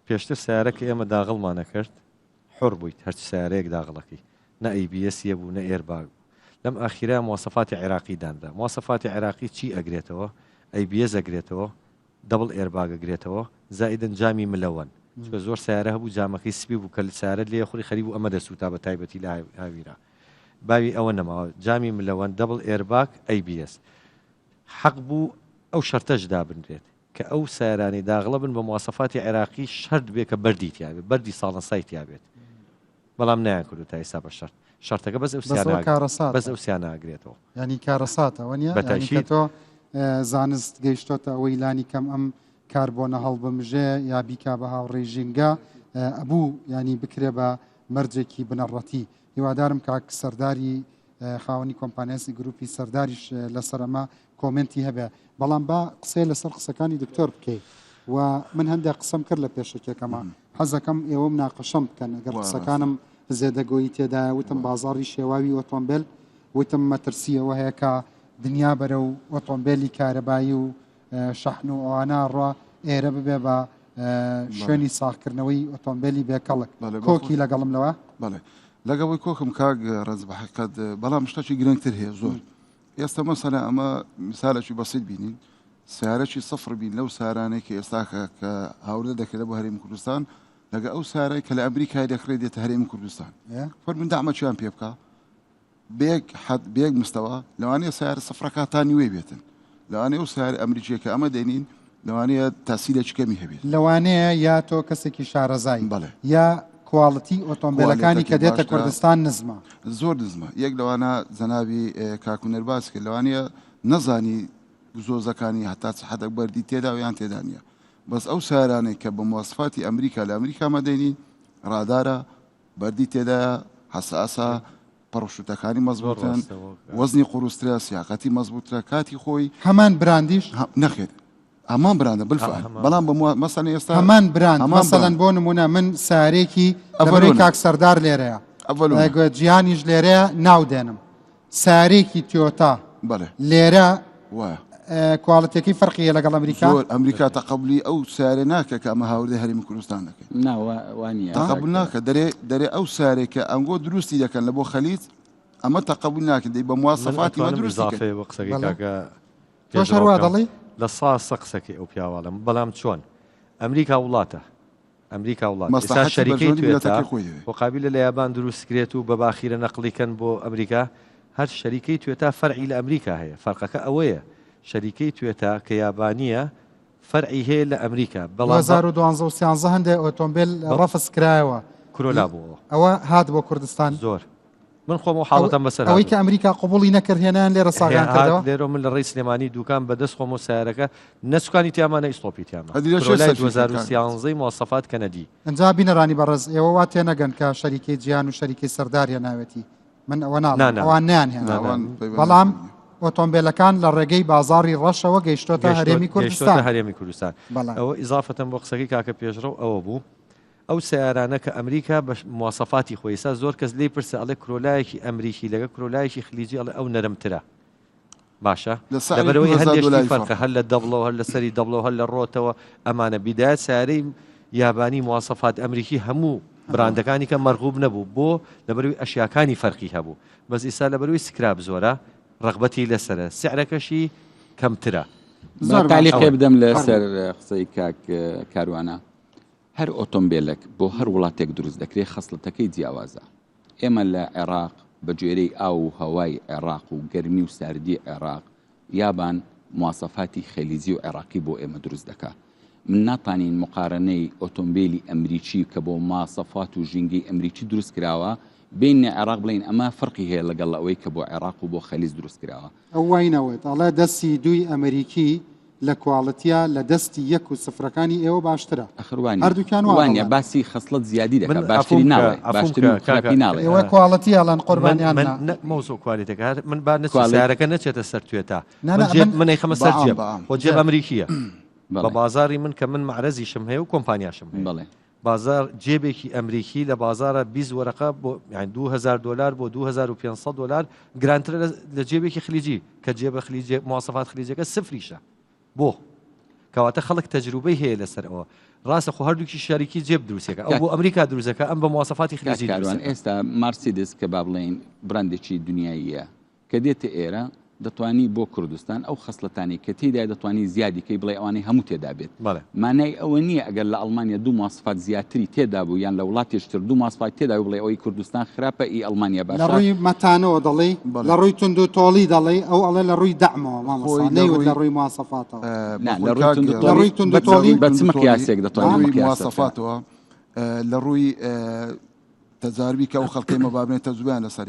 پێشتر سیارەکە ئێمە داغڵمانە کرد حڕ بوویت هەرچ سیارەیەک داغڵەکەی نە ئەیبیەسیە بوو نە ئێرباگ لەم ئاخیرا مواصفاتی عێراقی دانرا مواصفاتی عێراقی چی ئەگرێتەوە ئەیبیەز ئەگرێتەوە دەبڵ ئێرباگ ئەگرێتەوە زائیدەن جامی ملەوەن چکە زۆر سیارە هەبوو جامەکەی سپی بوو کە سیارە لێ خوری خەریب و ئەمە دەسووتا بە تایبەتی لە هاویرا باوی ئەوە نەماوە جامی ملەوەن دەبڵ ئێرباگ ئەیبیەس حەق بوو ئەو شەرتەش دابنرێت کە ئەو سیارانی داغڵە بن بە مواصفاتی عێراقی شەرت بێ کە بەردی تیابێت بەردی ساڵنسای تیابێت بەڵام نیان کردو تا ئێستا بە شەرت شەرتەکە بەس ئەو سیاناگرێتەوە ینی کارەساتەوە نیە تۆ زانست گەیشتۆتە ئەوەی لانی کەم ئەم کاربۆنە هەڵبەمژێ یا بیکا بە هاوڕێژینگە ئەبوو ینی بکرێ بە مەرجێکی بنەڕەتی هیوادارم کاک سەرداری خاوەنی کۆمپانیاسی گروپی سەرداریش لەسەر ئەمە کۆمنتی هەبێ بەڵام با قسەی لەسەر قسەکانی دکتۆر بکەیت و من هەندێک قسەم کرد لە پێشەکێکەمە حەزەکەم ئێوە مناقەشەم بکەن ئەگەر قسەکانم زێدەگۆیی تێدایە وتم بازاڕی شێواوی ئۆتۆمبیل وتم مەترسیەوە هەیە کە دنیا بەرە و ئۆتۆمبیلی کارەبایی و شەحن و ئەوانە ڕوا ئێرە ببێ بە شوێنی ساختکردنەوەی ئۆتۆمبیلی بێکەڵک کۆکی لەگەڵم لەوە بەڵێ لەگەڵی کۆکم کاگ ڕزبحەکەت بەڵام شتێکی گرنگتر هەیە زۆر ئێستا مەسەلا ئەمە مثالێکی بەسیط بینین سیارەکی سەفر بین لەو سارانەی کە ئێستاکە کە هاوردە دەکرێت بۆ هەرێمی کوردستان لەگە ئەو سارەی کە لە ئەمریکای دەکرێت دێتە هەرێمی کوردستان فەرمون دامەچیان پێ بکە بێک مستەوە لەوانەیە سیارە سەفرەکاتانی وێ بێتن لەوانەیە ئەو سیارە ئەمریکیەکە ئەمە دێنین لەوانەیە تاسیلێکی کەمی هەبێت لەوانەیە یا تۆ کەسێکی شارەزای بەڵێ یا کواڵەتی ئۆتۆمبیلەکانی کە دێتە کوردستان نزمە زۆر نزمە یەک لەوانە جەنابی کاکوونەرباس کرد لەوانەیە نەزانی زۆزەکانی هەتا حەدەک بەردی تێدا و یان تێدا نیە بەس ئەو سارانەی کە بە مواصفاتی ئەمریکا لە ئەمریکا مەدەینین ڕادارە بەردی تێدا حەساسە پەڕشوتەکانی مەزبوطن وەزنی قوروسترا سیاقەتی مەزبوطرە کاتی خۆی هەمان براندیش نەخێت هەمان براندە بالفعل بەڵام بە مەسەڵەن ئێستا هەمان براند مەسەڵەن بۆ نمونە من سارێکی ئەڤەلۆی کاک سەردار لێرەیە گیانیش لێرەیە ناو دێنم سارێکی تۆتا بەڵێ لێرە وایە کواڵەتێکی فەرقیە لەگەڵ ئەمریکا ئەمریکا تەقبلی ئەو سارێ ناکە کە ئەمە هاوردە هەرێمی کوردستان دەکەن تەقبل ناکە دەرێ ئەو سارێکە ئەنگۆ دروستی دەکەن لە بۆ خەلیج ئەمە تەقبل ناکەن دەی بە مواصفاتی مە دروستی تۆش هەروە دەڵی لە ساسە قسەکەی ئەو پیاوەڵم بەڵام چۆن ئەمریکا وڵاتە ئەمریکا وڵات ئێستا شەریکەی توێتە وەقابلە لە یابان دروستکرێت و بە باخیرە نەقلیکەن بۆ ئەمریکا هەر شەریکەی توێتە فەرعی لە ئەمریکا هەیە فەرقەکە ئەوەیە شەریکەی توێتە کە یابانیە فەرعی هەیە لە ئەمریکا بەڵام 2013 هەندێک ئۆتۆمبیل ڕەفس کرایەوە کرۆلا بووەوە ئەوە هات بۆ کوردستان زۆر من خۆم حاڵەتەم بەسەر ئەوەی کە ئەمریکا قبوڵی نەکرد هێنان لێرە ساغیان کردەوە لێرە من لە ڕێی سلێمانی دوکان بەدەست خۆم و سیارەکە نەسوکانی تیامانە ئیسڵۆپی تیامە کرۆلای 2013 مواصفات کەنەدی ئەنجا بینەڕانی بەڕێز ئێوە وا تێنەگەن کە شەریکەی جیان و شەریکەی سەردار هێناوێتی من ئەوە ناڵێم ئەوان نیان هێناوە بەڵام ئۆتۆمبیلەکان لە ڕێگەی بازاڕی ڕەشەوە گەیشتۆتە هەرێمی کوردستان ئەوە ئیزافەتەن بۆ قسەکەی کاکە پێشڕە ئەوە بوو ئەو سیارانە کە ئەمریکا بە مواصفاتی خۆی ئێستا زۆر کەس لێی پرسە ئەڵێ کرۆلایەکی ئەمریکی لەگە کرۆلایەکی خلیجی ئەڵێ ئەو نەرمترە باشە لەبەرەوەی هەندێکی فەرقە هەر لە دەبڵەوە هەر لە سەری دەبڵەوە هەر لە ڕۆتەوە ئەمانە بیدایەت سیارەی یابانی مواصفات ئەمریکی هەموو براندەکانی کە مەرغوب نەبوو بۆ لەبەرەوەی ئەشیاکانی فەرقی هەبوو بەس ئێستا لەبەرەوەی سکراب زۆرە ڕغبەتی لەسرە سعرەکەشی کەمترە تعلیقێ بدەم لەسەر قسەی کاک کاروانە هەر ئۆتۆمبیلێک بۆ هەر وڵاتێک دروست دەکرێت خەسڵەتەکەی جیاوازە ئێمە لە عێراق بە گوێرەی ئاو و هەوای عێراق و گەرمی و ساردی عێراق یابان مواصفاتی خەلیجی و عێراقی بۆ ئێمە دروست دەکات من ناتوانین مقارنەی ئۆتۆمبیلی ئەمریکی کە بۆ مواصفات و ژینگەی ئەمریکی دروست کراوە بین عێراق بڵین ئەمە فەرقی هەیە لەگەڵ ئەوەی کە بۆ عێراق و بۆ خەلیج دروست کراوە ئەو واینەوەت ئەڵێ دەستی دوی ئەمریکی لە کواڵەتیا لە دەستی یەک و سفرەکانی ئێوە باشترە هەردووکیان وانە باسی خەسڵەت زیادی دەکات باشتری ناڵێ باشتری ناڵێ ئێوە کواڵەتی ئەڵەن قوربانیان مەوزوع کوالیتەکە من با سیارەکە نەچێتە سەر توێتە منەی خەمە سەر جێب بۆ جێب ئەمریکیە بە بازاری من کە من معرەزیشم هەیە و کۆمپانیاشم هەیە بازار جێبێکی ئەمریکی لە بازارە 20 وەرەقە بۆ $2000 بۆ $2500 گرانترە لە جێبێکی خلیجی کە جێبە خلیجی مواصفات خلیجەکە سفریشە بۆ کەواتە خەڵک تەجروبەی هەیە لەسەر ئەوە ڕاستە خۆ هەردووکی شاریکی جێب دروستێکە ئەو بۆ ئەمریکا دروستەکە ئەم بە مواسەفاتی خلیجی کاروان ئێستا مارسیدس کە با بڵێن براندێکی دنیاییە کە دێتە ئێرە دەتوانی بۆ کوردستان ئەو خەسڵەتانی کە تێدا دەتوانی زیادیکەی بڵێ ئەوانەی هەموو تێدا بێت مانای ئەوە نییە ئەگەر لە ئەڵمانیا دوو مواصفات زیاتری تێدا بوو یان لە وڵاتێشتر دوو مواصفات تێدا بڵێ ئەوەی کوردستان خراپە ئی ئەڵمانیا باشە لە ڕووی مەتانەوە دەڵێ لە ڕووی تونند و تۆڵی دەڵێ ئەو ئەڵێ لە ڕووی دەعمەوە مامۆستا نەیوت لە ڕووی مواصفاتەوە لە ڕووی تونند و تۆڵی بە چ مقیاسێک دەتوانین مواصفاتەوە لە ڕووی تەجاربی کە ئەو خەڵکەی مەبابنێت تەجروبیان لەسەر